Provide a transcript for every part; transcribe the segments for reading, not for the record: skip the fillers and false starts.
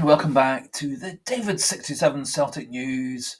welcome back to the David67 Celtic News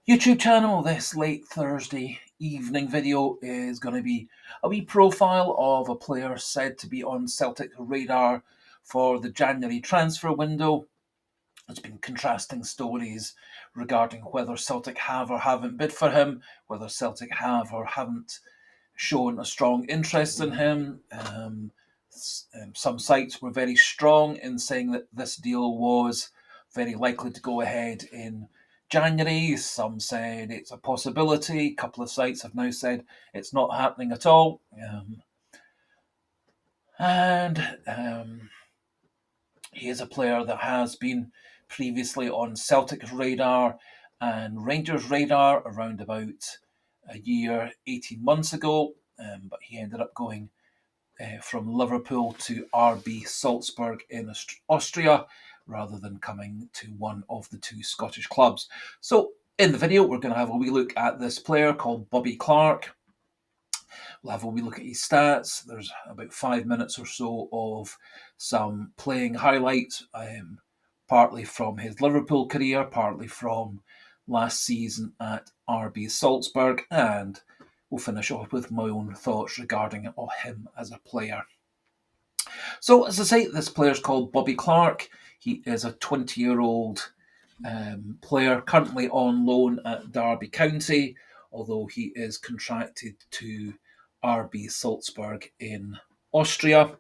YouTube channel. This late Thursday evening video is going to be a wee profile of a player said to be on Celtic radar for the January transfer window. There's been contrasting stories regarding whether Celtic have or haven't bid for him, whether Celtic have or haven't shown a strong interest in him. Some sites were very strong in saying that this deal was very likely to go ahead in January. Some said it's a possibility. A couple of sites have now said it's not happening at all. He is a player that has been previously on Celtic's radar and Rangers' radar around about a year, 18 months ago. But he ended up going from Liverpool to RB Salzburg in Austria rather than coming to one of the two Scottish clubs. So in the video, we're going to have a wee look at this player called Bobby Clark. We'll have a wee look at his stats. There's about 5 minutes or so of some playing highlights, partly from his Liverpool career, partly from last season at RB Salzburg, and we'll finish off with my own thoughts regarding him as a player. So, as I say, this player is called Bobby Clark. He is a 20-year-old player currently on loan at Derby County, although he is contracted to RB Salzburg in Austria.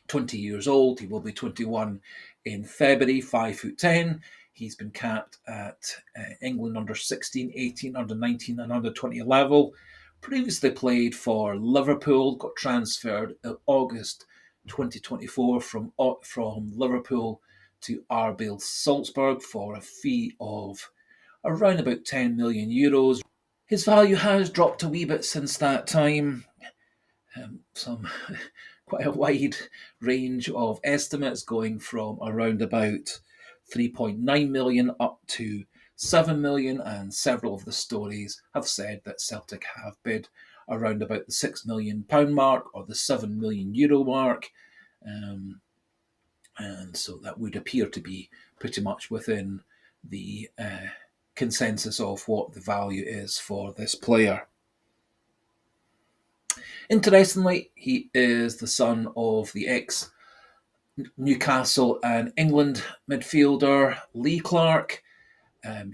20 years old. He will be 21 in February, 5'10". He's been capped at England under 16, 18, under 19 and under 20 level. Previously played for Liverpool, got transferred in August 2024 from Liverpool to RB Salzburg for a fee of around about 10 million euros. His value has dropped a wee bit since that time. Quite a wide range of estimates, going from around about 3.9 million up to 7 million, and several of the stories have said that Celtic have bid around about the £6 million mark or the €7 million mark, and so that would appear to be pretty much within the consensus of what the value is for this player. Interestingly, he is the son of the ex-Newcastle and England midfielder Lee Clark.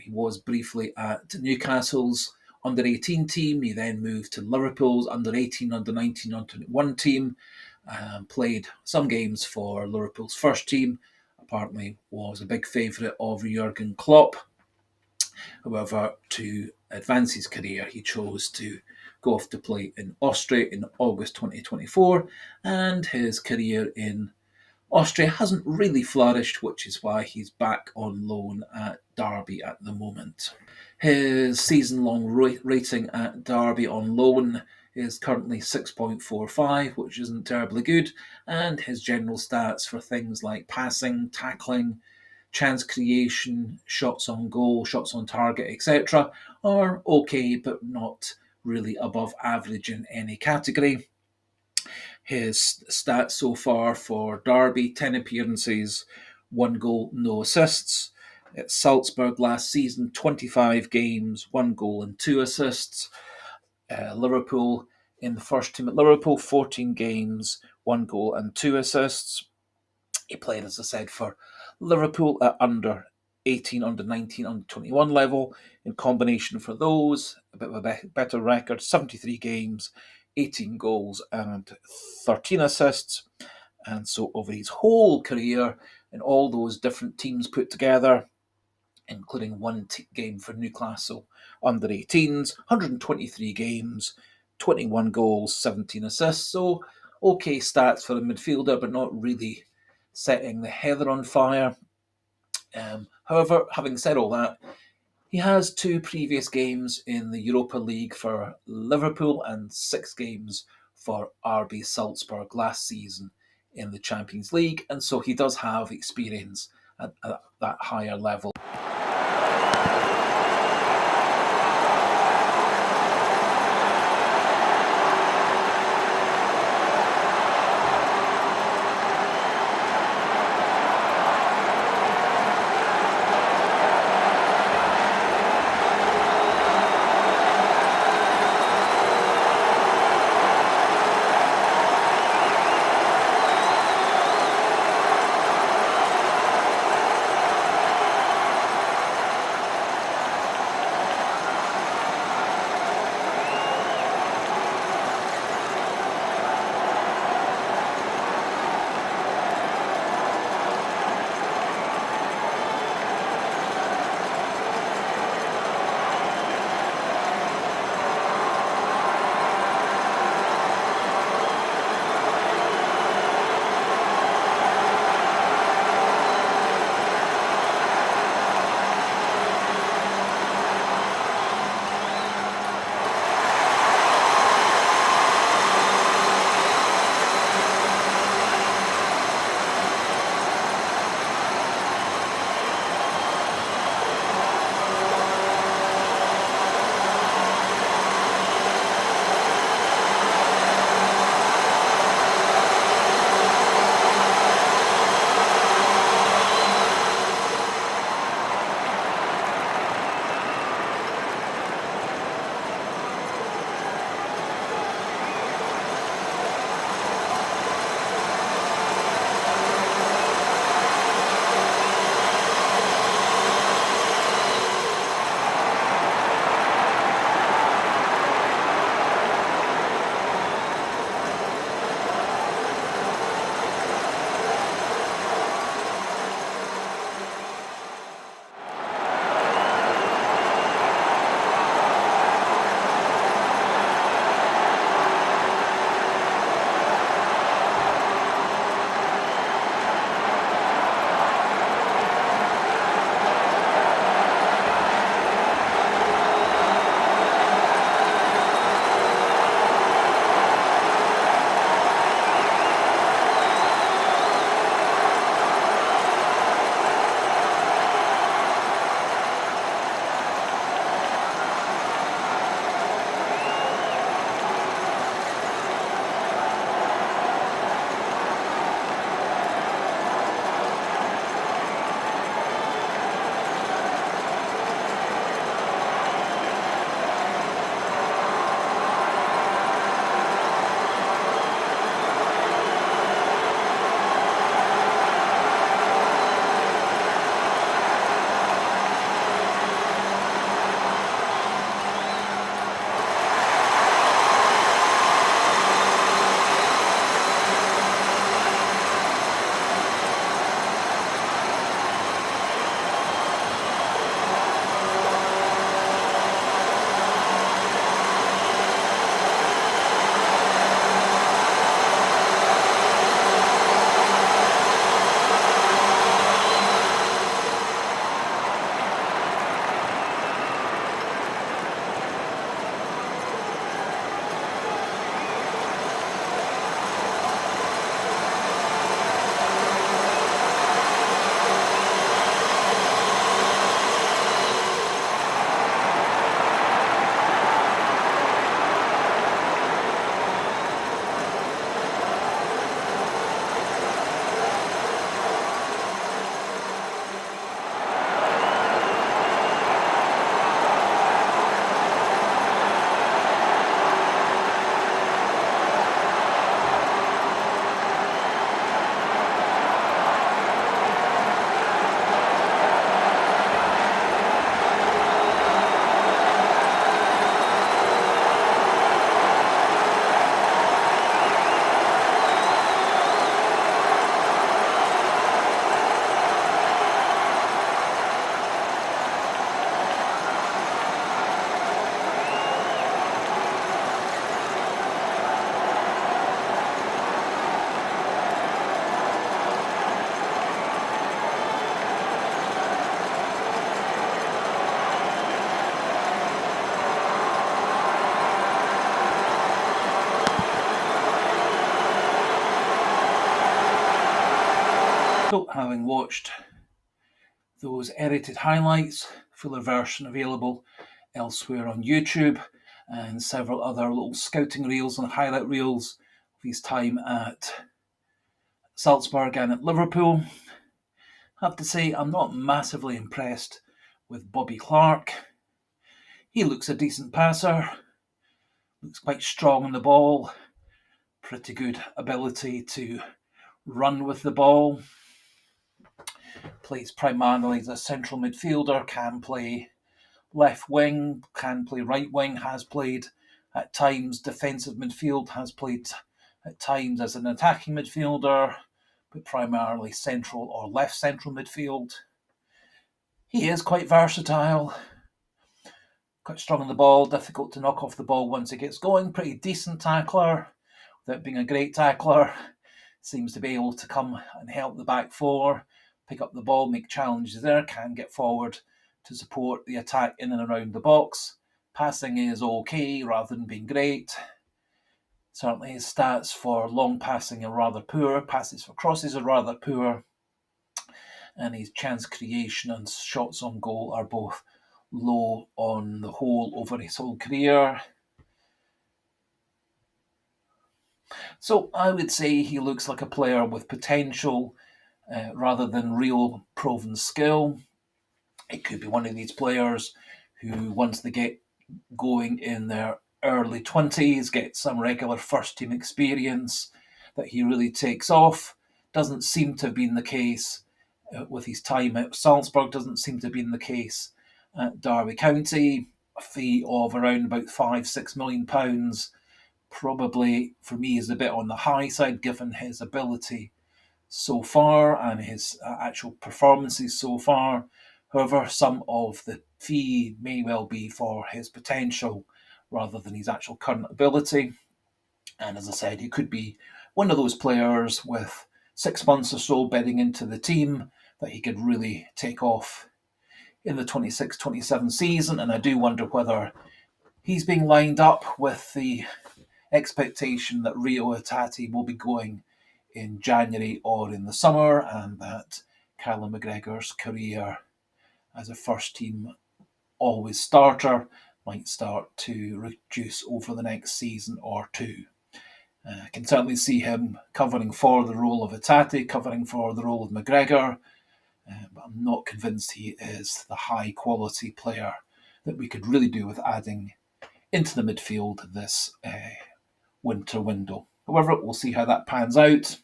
He was briefly at Newcastle's under-18 team. He then moved to Liverpool's under-18, under-19, under-21 team. Played some games for Liverpool's first team. Apparently was a big favourite of Jurgen Klopp. However, to advance his career, he chose to go off to play in Austria in August 2024, and his career in Austria hasn't really flourished, which is why he's back on loan at Derby at the moment. His season-long rating at Derby on loan is currently 6.45, which isn't terribly good, and his general stats for things like passing, tackling, chance creation, shots on goal, shots on target, etc. are okay, but not really above average in any category. His stats so far for Derby: 10 appearances, 1 goal, no assists. At Salzburg last season, 25 games, 1 goal and 2 assists. Liverpool, in the first team at Liverpool, 14 games, 1 goal and 2 assists. He played, as I said, for Liverpool at under 18, under 19, under 21 level. In combination for those, a bit of a better record: 73 games, 18 goals and 13 assists. And so over his whole career in all those different teams put together, including one game for Newcastle under 18s, 123 games, 21 goals, 17 assists. So okay stats for a midfielder, but not really setting the heather on fire. However, having said all that, he has 2 previous games in the Europa League for Liverpool and 6 games for RB Salzburg last season in the Champions League, and so he does have experience at that higher level. So, having watched those edited highlights, fuller version available elsewhere on YouTube, and several other little scouting reels and highlight reels of his time at Salzburg and at Liverpool, I have to say I'm not massively impressed with Bobby Clark. He looks a decent passer, looks quite strong on the ball, pretty good ability to run with the ball, plays primarily as a central midfielder, can play left wing, can play right wing, has played at times defensive midfield, has played at times as an attacking midfielder, but primarily central or left central midfield. He is quite versatile, quite strong on the ball, difficult to knock off the ball once it gets going, pretty decent tackler, without being a great tackler. Seems to be able to come and help the back four, pick up the ball, make challenges there, can get forward to support the attack in and around the box. Passing is okay rather than being great. Certainly his stats for long passing are rather poor, passes for crosses are rather poor, and his chance creation and shots on goal are both low on the whole over his whole career. So I would say he looks like a player with potential rather than real proven skill. It could be one of these players who, once they get going in their early 20s, get some regular first team experience, that he really takes off. Doesn't seem to have been the case with his time at Salzburg, doesn't seem to have been the case at Derby County. A fee of around about £5-6 million probably for me is a bit on the high side given his ability so far and his actual performances so far. However, some of the fee may well be for his potential rather than his actual current ability. And as I said, he could be one of those players with 6 months or so bedding into the team that he could really take off in the 26-27 season. And I do wonder whether he's being lined up with the expectation that Rio Hatate will be going in January or in the summer, and that Callum McGregor's career as a first team always starter might start to reduce over the next season or two. I can certainly see him covering for the role of Hatate, covering for the role of McGregor, but I'm not convinced he is the high quality player that we could really do with adding into the midfield this winter window. However, we'll see how that pans out.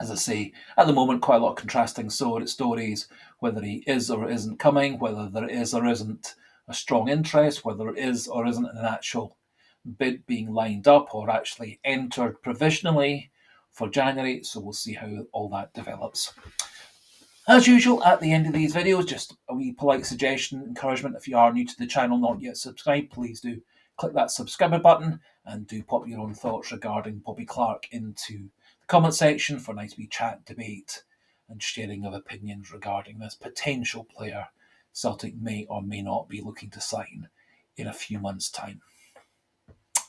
As I say, at the moment, quite a lot of contrasting stories, whether he is or isn't coming, whether there is or isn't a strong interest, whether there is or isn't an actual bid being lined up or actually entered provisionally for January. So we'll see how all that develops. As usual, at the end of these videos, just a wee polite suggestion, encouragement. If you are new to the channel, not yet subscribed, please do click that subscribe button and do pop your own thoughts regarding Bobby Clark into the comment section for a nice wee chat, debate, and sharing of opinions regarding this potential player Celtic may or may not be looking to sign in a few months' time.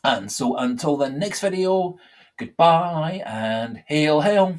And so until the next video, goodbye and hail, hail.